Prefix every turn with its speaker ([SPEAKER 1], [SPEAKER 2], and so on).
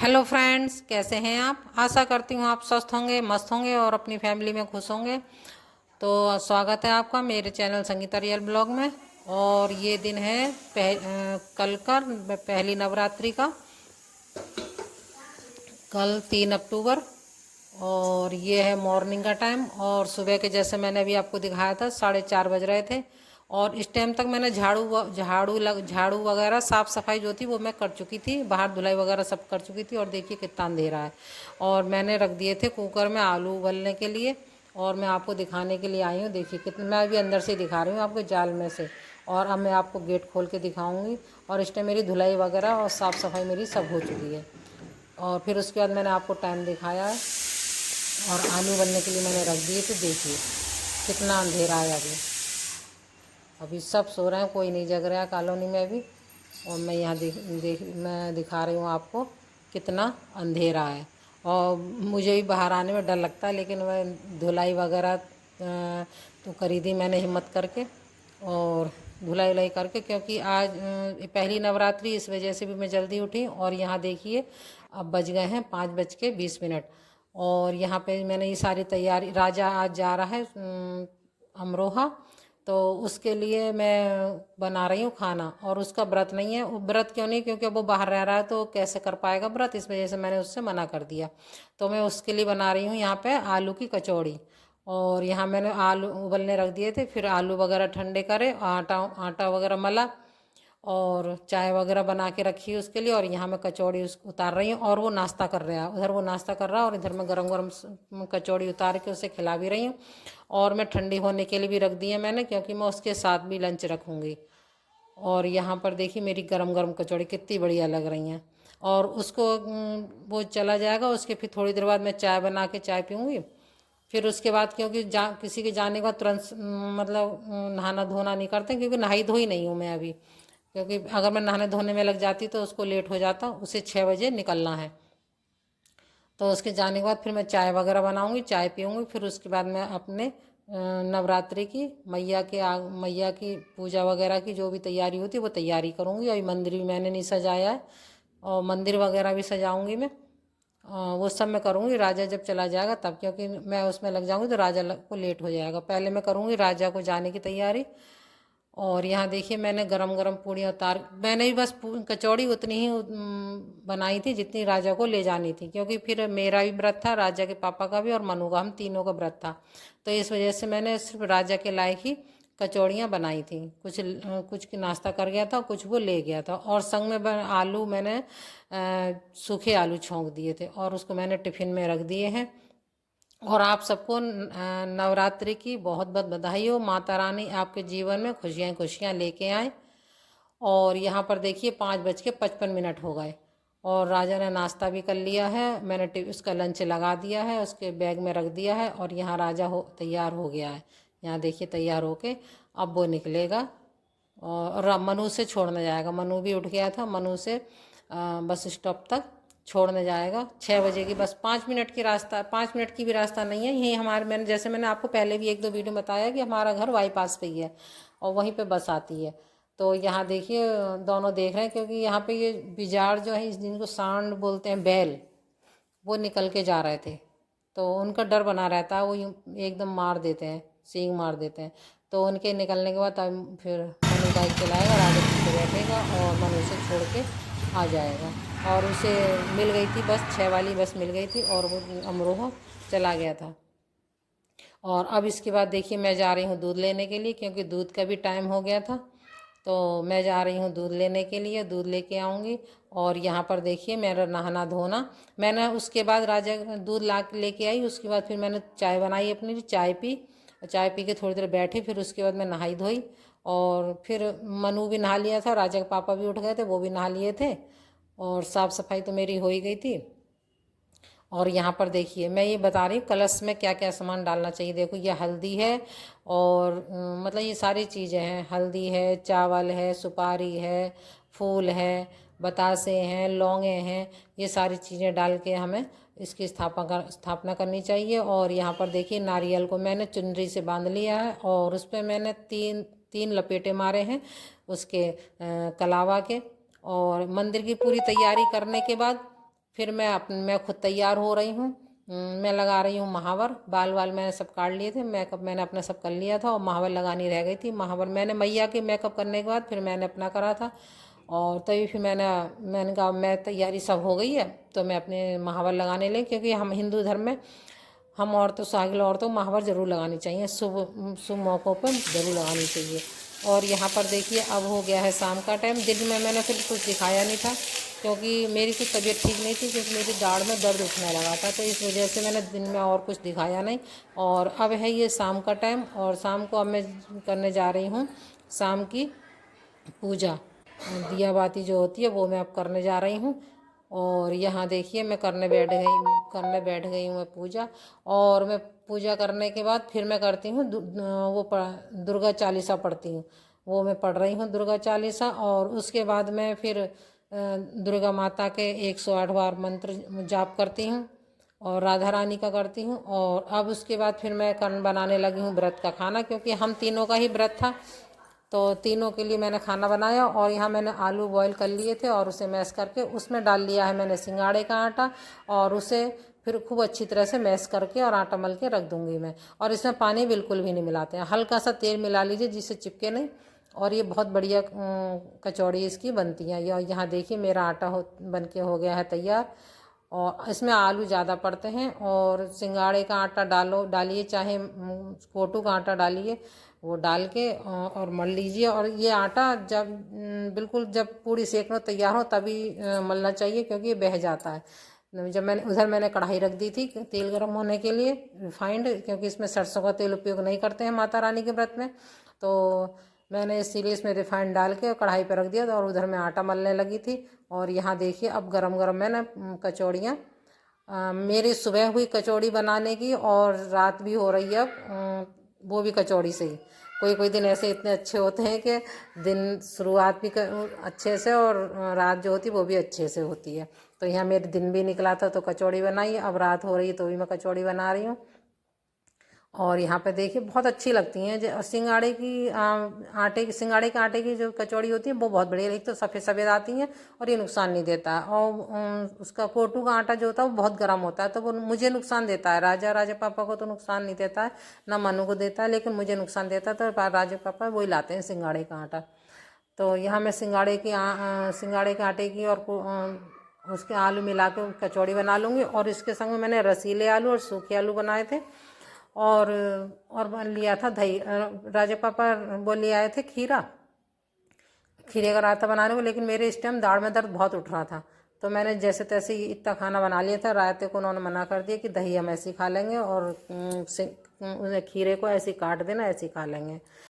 [SPEAKER 1] Hello friends, कैसे हैं आप। आशा करती हूँ आप स्वस्थ होंगे, मस्त होंगे और अपनी फैमिली में खुश होंगे। तो स्वागत है आपका मेरे चैनल संगीता रियल ब्लॉग में। और ये दिन है कल का पहली नवरात्रि का, कल 3 अक्टूबर। और ये है मॉर्निंग का टाइम। और सुबह के जैसे मैंने अभी आपको दिखाया था 4:30 बज रहे थे। और इस टाइम तक मैंने झाड़ू वगैरह साफ़ सफाई जो थी वो मैं कर चुकी थी, बाहर धुलाई वगैरह सब कर चुकी थी। और देखिए कितना अंधेरा है। और मैंने रख दिए थे कुकर में आलू उबलने के लिए। और मैं आपको दिखाने के लिए आई हूँ, देखिए कितने, मैं अभी अंदर से दिखा रही हूँ आपको जाल में से। और अब मैं आपको गेट खोल के दिखाऊंगी। और इस टाइम मेरी धुलाई वगैरह और साफ़ सफाई मेरी सब हो चुकी है। और फिर उसके बाद मैंने आपको टाइम दिखाया है। और आलू बनने के लिए मैंने रख दिए थे, देखिए कितना अंधेरा है अभी। अभी सब सो रहे हैं, कोई नहीं जग रहा है कॉलोनी में अभी। और मैं यहाँ मैं दिखा रही हूँ आपको कितना अंधेरा है। और मुझे भी बाहर आने में डर लगता है, लेकिन मैं धुलाई वगैरह तो करी थी मैंने हिम्मत करके। और धुलाई उलाई करके, क्योंकि आज पहली नवरात्रि, इस वजह से भी मैं जल्दी उठी। और यहाँ देखिए अब बज गए हैं 5:20। और यहाँ पे मैंने ये सारी तैयारी, राजा आज जा रहा है अमरोहा, तो उसके लिए मैं बना रही हूँ खाना। और उसका व्रत नहीं है, वो व्रत क्यों नहीं, क्योंकि अब वो बाहर रह रहा है तो कैसे कर पाएगा व्रत, इस वजह से मैंने उससे मना कर दिया। तो मैं उसके लिए बना रही हूँ यहाँ पे आलू की कचौड़ी। और यहाँ मैंने आलू उबलने रख दिए थे, फिर आलू वगैरह ठंडे करे, आटा आटा वगैरह मला और चाय वगैरह बना के रखी है उसके लिए। और यहाँ मैं कचौड़ी उसको उतार रही हूँ। और वो नाश्ता कर रहा है, उधर वो नाश्ता कर रहा है और इधर मैं गरम गरम कचौड़ी उतार के उसे खिला भी रही हूँ। और मैं ठंडी होने के लिए भी रख दी है मैंने, क्योंकि मैं उसके साथ भी लंच रखूँगी। और यहाँ पर देखिए मेरी गरम गरम कचौड़ी कितनी बढ़िया लग रही हैं। और उसको वो चला जाएगा, उसके फिर थोड़ी देर बाद मैं चाय बना के चाय पीऊँगी। फिर उसके बाद, क्योंकि किसी के जाने के बाद तुरंत मतलब नहाना धोना नहीं करते, क्योंकि नहाई धोई नहीं हूँ मैं अभी। क्योंकि अगर मैं नहाने धोने में लग जाती तो उसको लेट हो जाता, उसे 6 बजे निकलना है। तो उसके जाने के बाद फिर मैं चाय वगैरह बनाऊंगी, चाय पीऊँगी। फिर उसके बाद मैं अपने नवरात्रि की मैया की पूजा वगैरह की जो भी तैयारी होती है वो तैयारी करूँगी। और मंदिर भी मैंने नहीं सजाया है, और मंदिर वगैरह भी सजाऊँगी मैं। वो सब मैं करूँगी राजा जब चला जाएगा तब, क्योंकि मैं उसमें लग जाऊँगी तो राजा को लेट हो जाएगा। पहले मैं करूँगी राजा को जाने की तैयारी। और यहाँ देखिए मैंने गरम गरम पूड़ियाँ उतार, मैंने भी बस कचौड़ी उतनी ही बनाई थी जितनी राजा को ले जानी थी, क्योंकि फिर मेरा भी व्रत था, राजा के पापा का भी और मनु का, हम तीनों का व्रत था। तो इस वजह से मैंने सिर्फ राजा के लायक ही कचौड़ियाँ बनाई थी। कुछ की नाश्ता कर गया था, कुछ वो ले गया था। और संग में आलू मैंने सूखे आलू छोंक दिए थे और उसको मैंने टिफ़िन में रख दिए हैं। और आप सबको नवरात्रि की बहुत बहुत बधाई हो। माता रानी आपके जीवन में खुशियाँ खुशियाँ लेके आए। और यहाँ पर देखिए 5:55 हो गए। और राजा ने नाश्ता भी कर लिया है, मैंने उसका लंच लगा दिया है, उसके बैग में रख दिया है। और यहाँ राजा तैयार हो गया है। यहाँ देखिए तैयार होके अब वो निकलेगा और मनु से छोड़ने जाएगा। मनु भी उठ गया था, मनु से बस स्टॉप तक छोड़ने जाएगा। 6 बजे की बस, 5 मिनट की रास्ता, 5 मिनट की भी रास्ता नहीं है। यही हमारे, मैंने आपको पहले भी 1-2 वीडियो बताया कि हमारा घर बाईपास पे ही है और वहीं पे बस आती है। तो यहाँ देखिए दोनों देख रहे हैं, क्योंकि यहाँ पे ये बिजार जो है जिनको सांड बोलते हैं, बैल, वो निकल के जा रहे थे। तो उनका डर बना रहता है, वो एकदम मार देते हैं, सींग मार देते हैं। तो उनके निकलने के बाद अब फिर मनु बाइक चलाएगा, राजा पीछे बैठेगा और मनु से छोड़ के आ जाएगा। और उसे मिल गई थी बस, 6 वाली बस मिल गई थी और वो अमरोहा चला गया था। और अब इसके बाद देखिए मैं जा रही हूँ दूध लेने के लिए, क्योंकि दूध का भी टाइम हो गया था। तो मैं जा रही हूँ दूध लेने के लिए, दूध लेके आऊँगी। और यहाँ पर देखिए मेरा नहाना धोना, मैंने उसके बाद राजा दूध ला लेके आई, उसके बाद फिर मैंने चाय बनाई अपनी लिए, चाय पी। चाय पी के थोड़ी देर बैठी, फिर उसके बाद मैं नहाई धोई। और फिर मनु भी नहा लिया था, राजा के पापा भी उठ गए थे, वो भी नहा लिए थे। और साफ़ सफाई तो मेरी हो ही गई थी। और यहाँ पर देखिए मैं ये बता रही हूँ कलश में क्या क्या सामान डालना चाहिए। देखो ये हल्दी है, और मतलब ये सारी चीज़ें हैं, हल्दी है, चावल है, सुपारी है, फूल है, बतासे हैं, लौंगे हैं। ये सारी चीज़ें डाल के हमें इसकी स्थापना करनी चाहिए। और यहाँ पर देखिए नारियल को मैंने चुनरी से बांध लिया है और उस पर मैंने तीन तीन लपेटे मारे हैं उसके कलावा के। और मंदिर की पूरी तैयारी करने के बाद फिर मैं खुद तैयार हो रही हूँ। मैं लगा रही हूँ महावर। बाल वाल मैंने सब काट लिए थे, मेकअप मैंने अपना सब कर लिया था और महावर लगानी रह गई थी। महावर मैंने मैया के मेकअप करने के बाद फिर मैंने अपना करा था। और तभी फिर मैंने कहा मैं तैयारी सब हो गई है तो मैं अपने महावर लगाने लगी, क्योंकि हम हिंदू धर्म में हम औरतों सागिल औरतों महावर जरूर लगानी चाहिए, शुभ शुभ मौक़ों पर जरूर लगानी चाहिए। और यहाँ पर देखिए अब हो गया है शाम का टाइम। दिन में मैंने फिर कुछ दिखाया नहीं था, क्योंकि मेरी कुछ तबीयत ठीक नहीं थी, क्योंकि मेरी दाढ़ में दर्द उठने लगा था, तो इस वजह से मैंने दिन में और कुछ दिखाया नहीं। और अब है ये शाम का टाइम, और शाम को अब मैं करने जा रही हूँ शाम की पूजा। दिया बाती जो होती है वो मैं अब करने जा रही हूँ। और यहाँ देखिए मैं करने बैठ गई हूँ मैं पूजा। और मैं पूजा करने के बाद फिर मैं करती हूँ दुर्गा चालीसा पढ़ती हूँ। वो मैं पढ़ रही हूँ दुर्गा चालीसा। और उसके बाद मैं फिर दुर्गा माता के 108 बार मंत्र जाप करती हूँ और राधा रानी का करती हूँ। और अब उसके बाद फिर मैं बनाने लगी हूँ व्रत का खाना, क्योंकि हम तीनों का ही व्रत था, तो तीनों के लिए मैंने खाना बनाया। और यहाँ मैंने आलू बॉईल कर लिए थे और उसे मैश करके उसमें डाल लिया है मैंने सिंगाड़े का आटा, और उसे फिर खूब अच्छी तरह से मैश करके और आटा मल के रख दूंगी मैं। और इसमें पानी बिल्कुल भी नहीं मिलाते हैं, हल्का सा तेल मिला लीजिए जिससे चिपके नहीं। और ये बहुत बढ़िया कचौड़ी इसकी बनती है। यहाँ देखिए मेरा आटा बन के हो गया है तैयार। और इसमें आलू ज़्यादा पड़ते हैं। और सिंगाड़े का आटा डालिए, चाहे कोटू का आटा डालिए, वो डाल के और मल लीजिए। और ये आटा जब बिल्कुल जब पूरी सेकना तैयार हो तभी मलना चाहिए, क्योंकि ये बह जाता है। जब मैंने कढ़ाई रख दी थी तेल गर्म होने के लिए रिफाइंड, क्योंकि इसमें सरसों का तेल उपयोग नहीं करते हैं माता रानी के व्रत में, तो मैंने इसीलिए इसमें रिफाइंड डाल के कढ़ाई पर रख दिया था और उधर मैं आटा मलने लगी थी। और यहाँ देखिए अब गरम गरम मैंने कचौड़ियाँ मेरी सुबह हुई कचौड़ी बनाने की, और रात भी हो रही है अब वो भी कचौड़ी से ही। कोई कोई दिन ऐसे इतने अच्छे होते हैं कि दिन शुरुआत भी अच्छे से और रात जो होती है वो भी अच्छे से होती है। तो यहाँ मेरे दिन भी निकला था तो कचौड़ी बनाई, अब रात हो रही है तो भी मैं कचौड़ी बना रही हूँ। और यहाँ पे देखिए बहुत अच्छी लगती हैं। सिंगाड़े के आटे की जो कचौड़ी होती है वो बहुत बढ़िया लगती है, तो सफ़ेद सफ़ेद आती हैं और ये नुकसान नहीं देता है। और उसका कोटू का आटा जो होता है वो बहुत गर्म होता है, तो वो मुझे नुकसान देता है। राजा पापा को तो नुकसान नहीं देता है, ना मनु को देता है, लेकिन मुझे नुकसान देता है, तो राजा पापा वही लाते हैं सिंगाड़े का आटा। तो यहाँ मैं सिंगाड़े के आटे की और उसके आलू मिला के कचौड़ी बना लूँगी। और इसके संग में मैंने रसीले आलू और सूखे आलू बनाए थे। और बन लिया था दही। राजा पापा वो ले आए थे खीरे का रायता बनाने को, लेकिन मेरे इस टाइम दाढ़ में दर्द बहुत उठ रहा था, तो मैंने जैसे तैसे इतना खाना बना लिया था। रायते को उन्होंने मना कर दिया कि दही हम ऐसे ही खा लेंगे, और खीरे को ऐसे काट देना, ऐसे ही खा लेंगे।